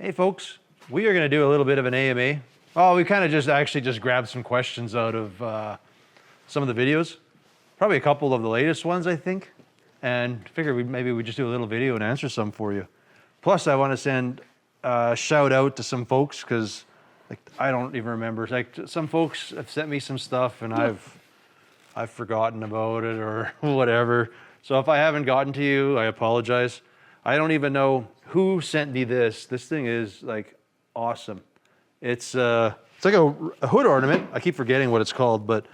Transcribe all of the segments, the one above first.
Hey folks, we are going to do a little bit of an AMA. Oh, we kind of just grabbed some questions out of some of the videos. Probably a couple of the latest ones, I think. And figured maybe we just do a little video and answer some for you. Plus, I want to send a shout out to some folks because I don't even remember. Like some folks have sent me some stuff and I've forgotten about it or whatever. So if I haven't gotten to you, I apologize. I don't even know who sent me this. This thing is like awesome. It's like a hood ornament. I keep forgetting what it's called, but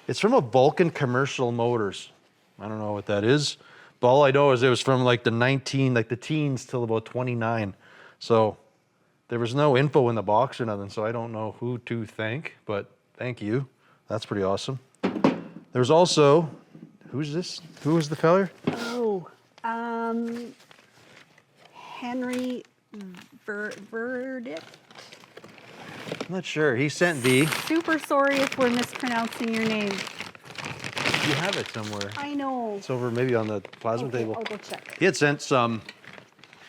it's from a Vulcan Commercial Motors. I don't know what that is, but all I know is it was from like the teens till about 29. So there was no info in the box or nothing, so I don't know who to thank, but thank you. That's pretty awesome. There's also, who's this? Who was the feller? Oh, Henry Verdict. I'm not sure. He sent the. Super sorry if we're mispronouncing your name. You have it somewhere. I know. It's over maybe on the plasma table. I'll go check. He had sent some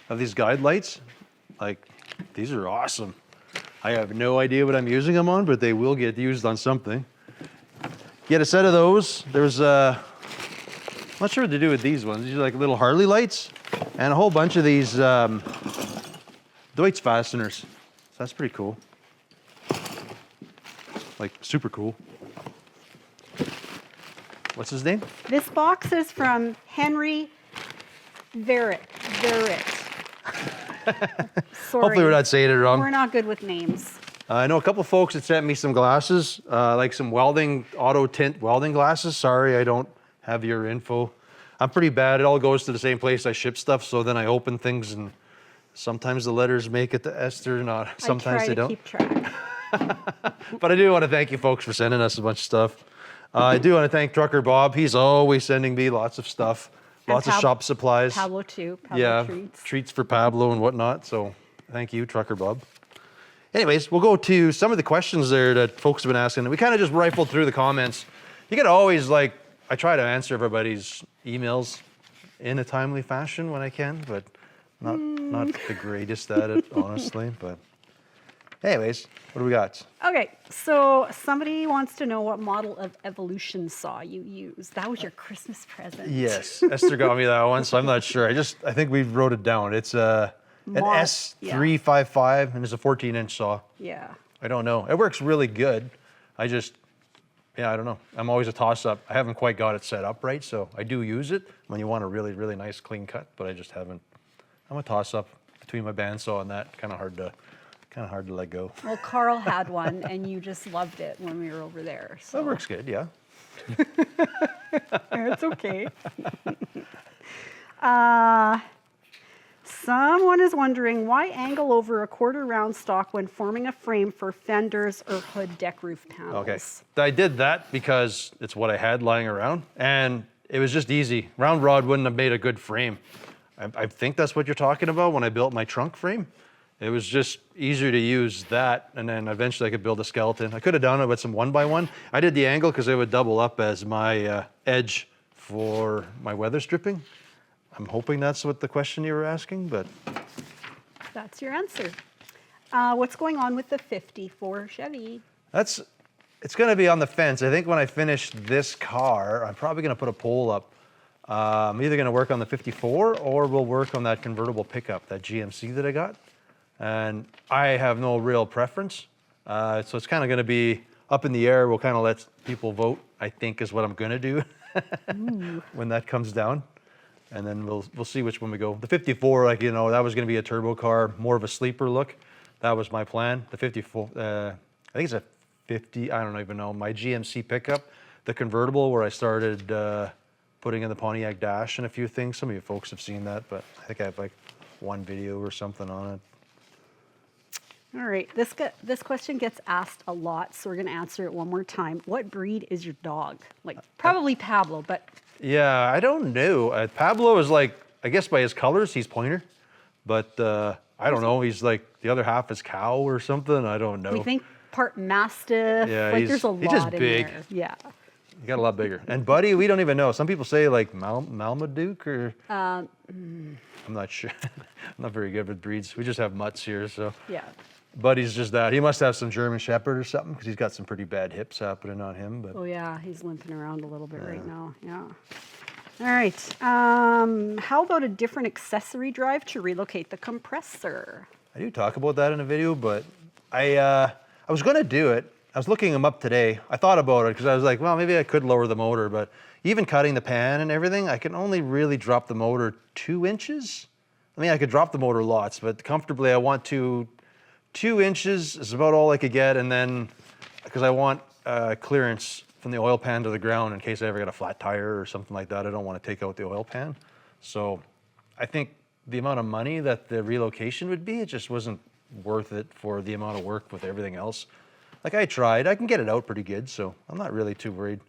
of these guide lights. Like, these are awesome. I have no idea what I'm using them on, but they will get used on something. Get a set of those. There's I'm not sure what to do with these ones. These are like little Harley lights and a whole bunch of these Deutz fasteners. So that's pretty cool. Like super cool. What's his name? This box is from Henry Verritt. Sorry. Hopefully we're not saying it wrong. We're not good with names. I know a couple folks that sent me some glasses, like some auto tint welding glasses. Sorry, I don't have your info. I'm pretty bad. It all goes to the same place I ship stuff, so then I open things and sometimes the letters make it to Esther, sometimes they don't. I try to keep track. But I do want to thank you folks for sending us a bunch of stuff. I do want to thank Trucker Bob. He's always sending me lots of stuff, lots of shop supplies. Pablo too. Pablo treats for Pablo and whatnot. So thank you, Trucker Bob. Anyways, we'll go to some of the questions there that folks have been asking. We kind of just rifled through the comments. You can always I try to answer everybody's emails in a timely fashion when I can, but not the greatest at it, honestly. But anyways, what do we got? Okay, so somebody wants to know what model of Evolution saw you use. That was your Christmas present. Yes, Esther got me that one, so I'm not sure. I think we wrote it down. It's an S355, and it's a 14-inch saw. Yeah. I don't know. It works really good. I don't know. I'm always a toss-up. I haven't quite got it set up right, so I do use it when you want a really, really nice clean cut, but I just haven't. I'm a toss-up between my bandsaw and that. Kind of hard to let go. Well, Carl had one, and you just loved it when we were over there. So That works good, yeah. it's okay. Someone is wondering why angle over a quarter round stock when forming a frame for fenders or hood deck roof panels. Okay, I did that because it's what I had lying around, and it was just easy. Round rod wouldn't have made a good frame. I think that's what you're talking about when I built my trunk frame. It was just easier to use that, and then eventually I could build a skeleton. I could have done it with some 1x1. I did the angle because it would double up as my edge for my weather stripping. I'm hoping that's what the question you were asking, but. That's your answer. What's going on with the 54 Chevy? It's gonna be on the fence. I think when I finish this car, I'm probably gonna put a pole up. I'm either gonna work on the 54 or we'll work on that convertible pickup, that GMC that I got. And I have no real preference. So it's kind of gonna be up in the air. We'll kind of let people vote, I think is what I'm gonna do when that comes down. And then we'll see which one we go. The 54, that was gonna be a turbo car, more of a sleeper look. That was my plan. The 54, I think it's a 50, I don't even know, my GMC pickup, the convertible where I started putting in the Pontiac dash and a few things. Some of you folks have seen that, but I think I have like one video or something on it. All right, this question gets asked a lot, so we're gonna answer it one more time. What breed is your dog? Probably Pablo, but. Yeah, I don't know. Pablo is I guess by his colors, he's pointer, but I don't know. He's the other half is cow or something. I don't know. We think part Mastiff. Yeah, there's a lot he's just in big. there. Yeah. He got a lot bigger. And Buddy, we don't even know. Some people say like Malmaduke or I'm not sure. I'm not very good with breeds. We just have mutts here, so. Yeah. Buddy's just that. He must have some German Shepherd or something because he's got some pretty bad hips happening on him. But Oh yeah, he's limping around a little bit right now. Yeah. All right. How about a different accessory drive to relocate the compressor? I do talk about that in a video, but I was going to do it. I was looking them up today. I thought about it because I was like, well, maybe I could lower the motor, but even cutting the pan and everything, I can only really drop the motor 2 inches. I mean, I could drop the motor lots, but comfortably I want to 2 inches is about all I could get, and then because I want clearance from the oil pan to the ground in case I ever get a flat tire or something like that. I don't want to take out the oil pan. So I think the amount of money that the relocation would be, it just wasn't worth it for the amount of work with everything else. Like I tried, I can get it out pretty good, so I'm not really too worried.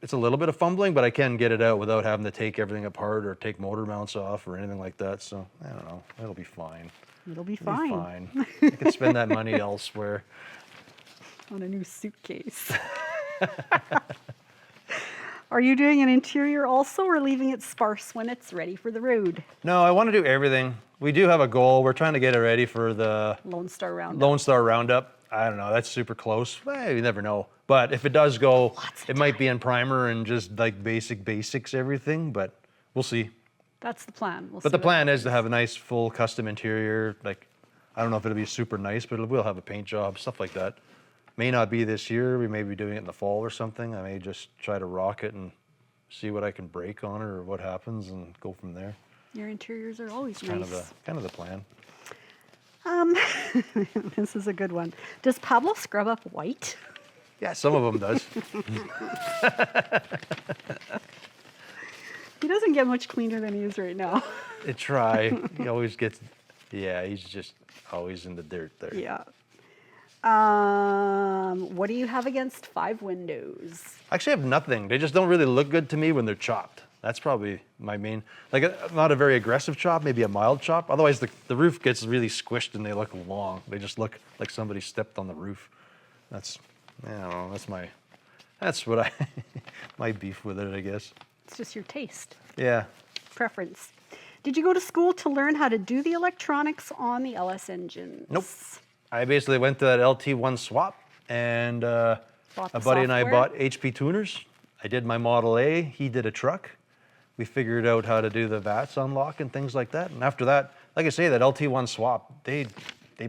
It's a little bit of fumbling, but I can get it out without having to take everything apart or take motor mounts off or anything like that. So I don't know, it'll be fine. It'll be It'll be fine. fine. I can spend that money elsewhere. On a new suitcase. Are you doing an interior also or leaving it sparse when it's ready for the road? No, I want to do everything. We do have a goal. We're trying to get it ready for the Lone Star Roundup. Lone Star Roundup. I don't know. That's super close. Well, you never know. But if it does go, it might be in primer and just like basics, everything. But we'll see. That's the plan. We'll But see the what plan is happens. to have a nice full custom interior. Like, I don't know if it'll be super nice, but we'll have a paint job, stuff like that. May not be this year. We may be doing it in the fall or something. I may just try to rock it and see what I can break on it or what happens and go from there. Your interiors are always Kind nice. of the plan. This is a good one. Does Pablo scrub up white? Yeah, some of them does. He doesn't get much cleaner than he is right now. I try. He always gets, yeah, he's just always in the dirt there. Yeah. What do you have against 5 windows? I actually have nothing. They just don't really look good to me when they're chopped. That's probably my main, like not a very aggressive chop, maybe a mild chop. Otherwise the roof gets really squished and they look long. They just look like somebody stepped on the roof. That's, I don't know, that's what my beef with it, I guess. It's just your taste, Yeah. preference. Did you go to school to learn how to do the electronics on the LS engines? Nope. I basically went to that LT1 swap and Bought a the buddy and I software? bought HP tuners. I did my Model A, he did a truck. We figured out how to do the VATS unlock and things like that. And after that, like I say, that LT1 swap, they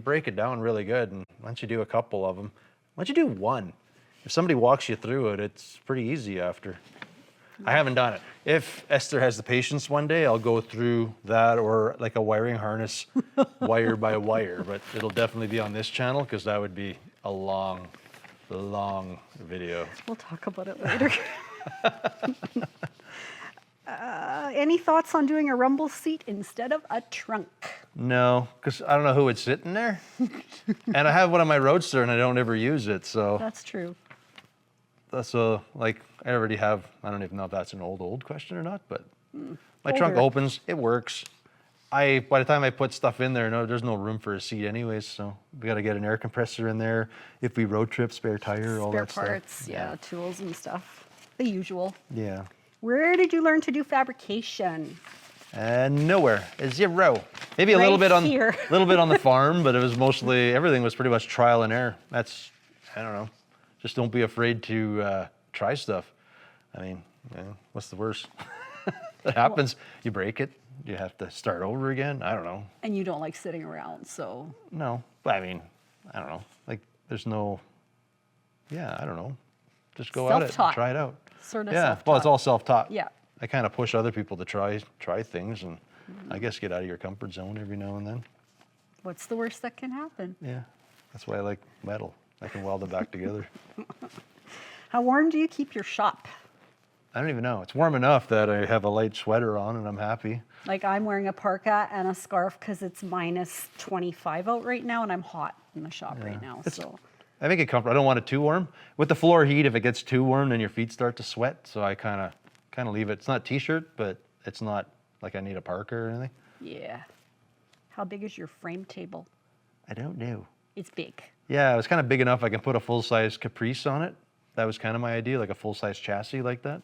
break it down really good. And once you do a couple of them, once you do one, if somebody walks you through it, it's pretty easy after. I haven't done it. If Esther has the patience one day, I'll go through that or like a wiring harness wire by wire, but it'll definitely be on this channel because that would be a long video. We'll talk about it later. Any thoughts on doing a rumble seat instead of a trunk? No, because I don't know who would sit in there. And I have one on my Roadster and I don't ever use it, so That's true. that's like I already have, I don't even know if that's an old question or not, but my trunk Older. opens, it works. By the time I put stuff in there, no, there's no room for a seat anyways, so we got to get an air compressor in there. If we road trip, spare tire, all Spare that parts, stuff. yeah, tools and stuff. The usual. Yeah. Where did you learn to do fabrication? Nowhere. Zero. Maybe a little Right bit on here. little bit on the farm, but it was mostly everything was pretty much trial and error. That's, I don't know. Just don't be afraid to try stuff. I mean, what's the worst? It happens. You break it. You have to start over again. I don't know. And you don't like sitting around, so No, but I mean, I don't know. Like, there's no. Yeah, I don't know. Just go at it. Self-taught. And try it out. sort of Yeah. self-taught. Well, it's all self-taught. Yeah. I kind of push other people to try things, and I guess get out of your comfort zone every now and then. What's the worst that can happen? Yeah, that's why I like metal. I can weld it back together. How warm do you keep your shop? I don't even know. It's warm enough that I have a light sweater on, and I'm happy. Like I'm wearing a parka and a scarf because it's minus 25 out right now, and I'm hot in the shop right now. So I make it comfortable. I don't want it too warm. With the floor heat, if it gets too warm, then your feet start to sweat. So I kind of leave it. It's not a t-shirt, but it's not like I need a parka or anything. yeah. How big is your frame table? I don't know. It's big. Yeah, it was kind of big enough I can put a full-size Caprice on it. That was kind of my idea, like a full-size chassis like that.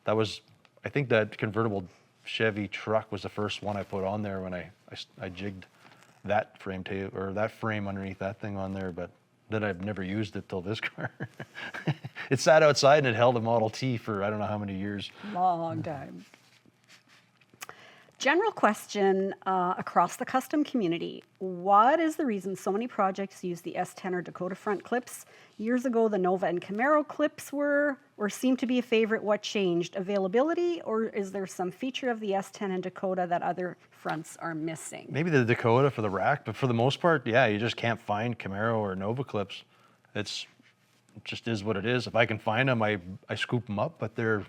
That was, I think that convertible Chevy truck was the first one I put on there when I jigged that frame or that frame underneath that thing on there, but then I've never used it till this car. It sat outside and it held a Model T for I don't know how many years. Long time. General question across the custom community. What is the reason so many projects use the S10 or Dakota front clips? Years ago, the Nova and Camaro clips were or seem to be a favorite. What changed? Availability, or is there some feature of the S10 and Dakota that other fronts are missing? Maybe the Dakota for the rack, but for the most part, yeah, you just can't find Camaro or Nova clips. It just is what it is. If I can find them, I scoop them up, but they're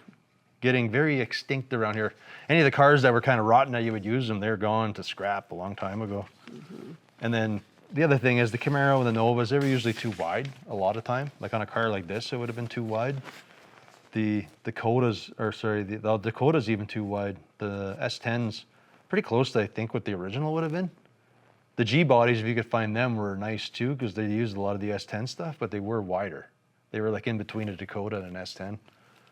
getting very extinct around here. Any of the cars that were kind of rotten that you would use them, they're gone to scrap a long time ago. And then the other thing is the Camaro and the Novas, they were usually too wide a lot of time. Like on a car like this, it would have been too wide. The Dakota's even too wide. The S10's pretty close to, I think, what the original would have been. The G bodies, if you could find them, were nice too because they used a lot of the S10 stuff, but they were wider. They were like in between a Dakota and an S10.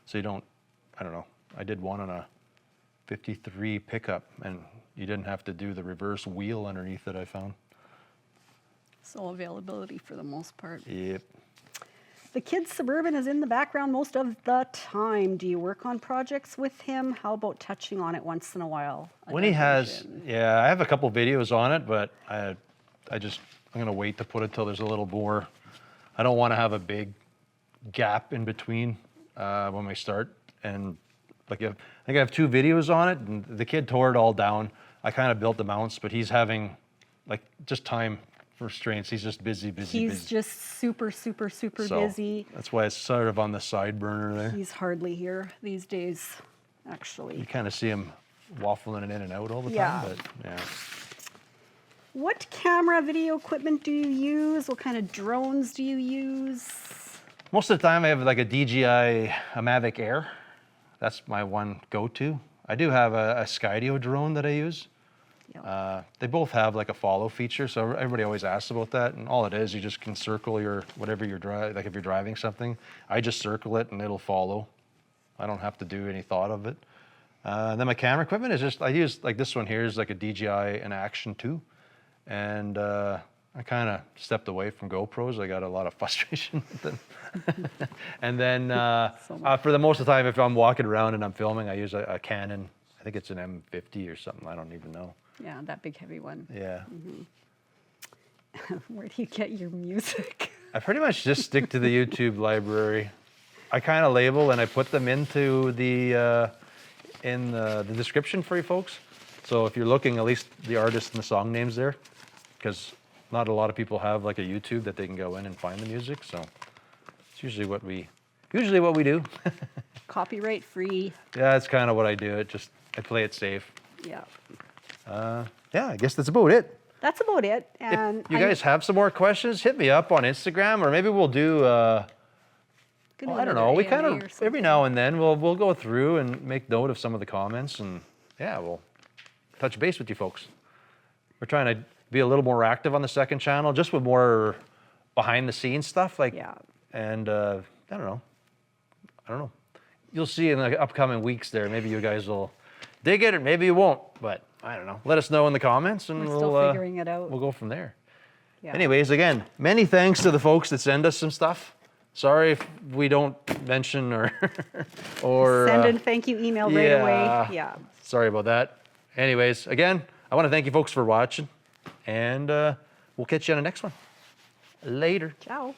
So I don't know. I did one on a 53 pickup and you didn't have to do the reverse wheel underneath it, I found. So availability for the most part. Yep. The kid's Suburban is in the background most of the time. Do you work on projects with him? How about touching on it once in a while? When he has, yeah, I have a couple videos on it, but I'm going to wait to put it till there's a little more. I don't want to have a big gap in between when we start. And like I think I have 2 videos on it, and the kid tore it all down. I kind of built the mounts, but he's having like just time restraints. He's just busy. He's just super So busy. that's why it's sort of on the side burner there. He's hardly here these days, actually. You kind of see him waffling in and out all the Yeah. time, but yeah. What camera video equipment do you use? What kind of drones do you use? Most of the time I have like a DJI Mavic Air. That's my one go-to. I do have a Skydio drone that I use. Yep. They both have like a follow feature, so everybody always asks about that. And all it is, you just can circle your whatever you're driving. Like if you're driving something, I just circle it and it'll follow. I don't have to do any thought of it. Then my camera equipment is just I use like this one here is like a DJI in Action 2, and I kind of stepped away from GoPros. I got a lot of frustration with them. And then for the most of the time, if I'm walking around and I'm filming, I use a Canon. I think it's an M50 or something. I don't even know. Yeah, that big heavy one. Yeah. Where do you get your music? I pretty much just stick to the YouTube library. I kind of label and I put them into the description for you folks. So if you're looking, at least the artist and the song names there, because not a lot of people have like a YouTube that they can go in and find the music. So it's usually what we do. Copyright free. Yeah, that's kind of what I do. I play it safe. Yeah. Yeah, I guess that's about it. That's about it. And If you guys have some more questions, hit me up on Instagram, or maybe we'll do. I don't know. We kind of every now and then we'll go through and make note of some of the comments, and yeah, we'll touch base with you folks. We're trying to be a little more active on the second channel, just with more behind the scenes stuff. And I don't know. You'll see in the upcoming weeks there. Maybe you guys will dig it, or maybe you won't. But I don't know. Let us know in the comments, and We're still figuring it out. We'll go from there. Yeah. Anyways, again, many thanks to the folks that send us some stuff. Sorry if we don't mention or Send a thank you email right away. Yeah. Sorry about that. Anyways, again, I want to thank you folks for watching, and we'll catch you on the next one. Later. Ciao.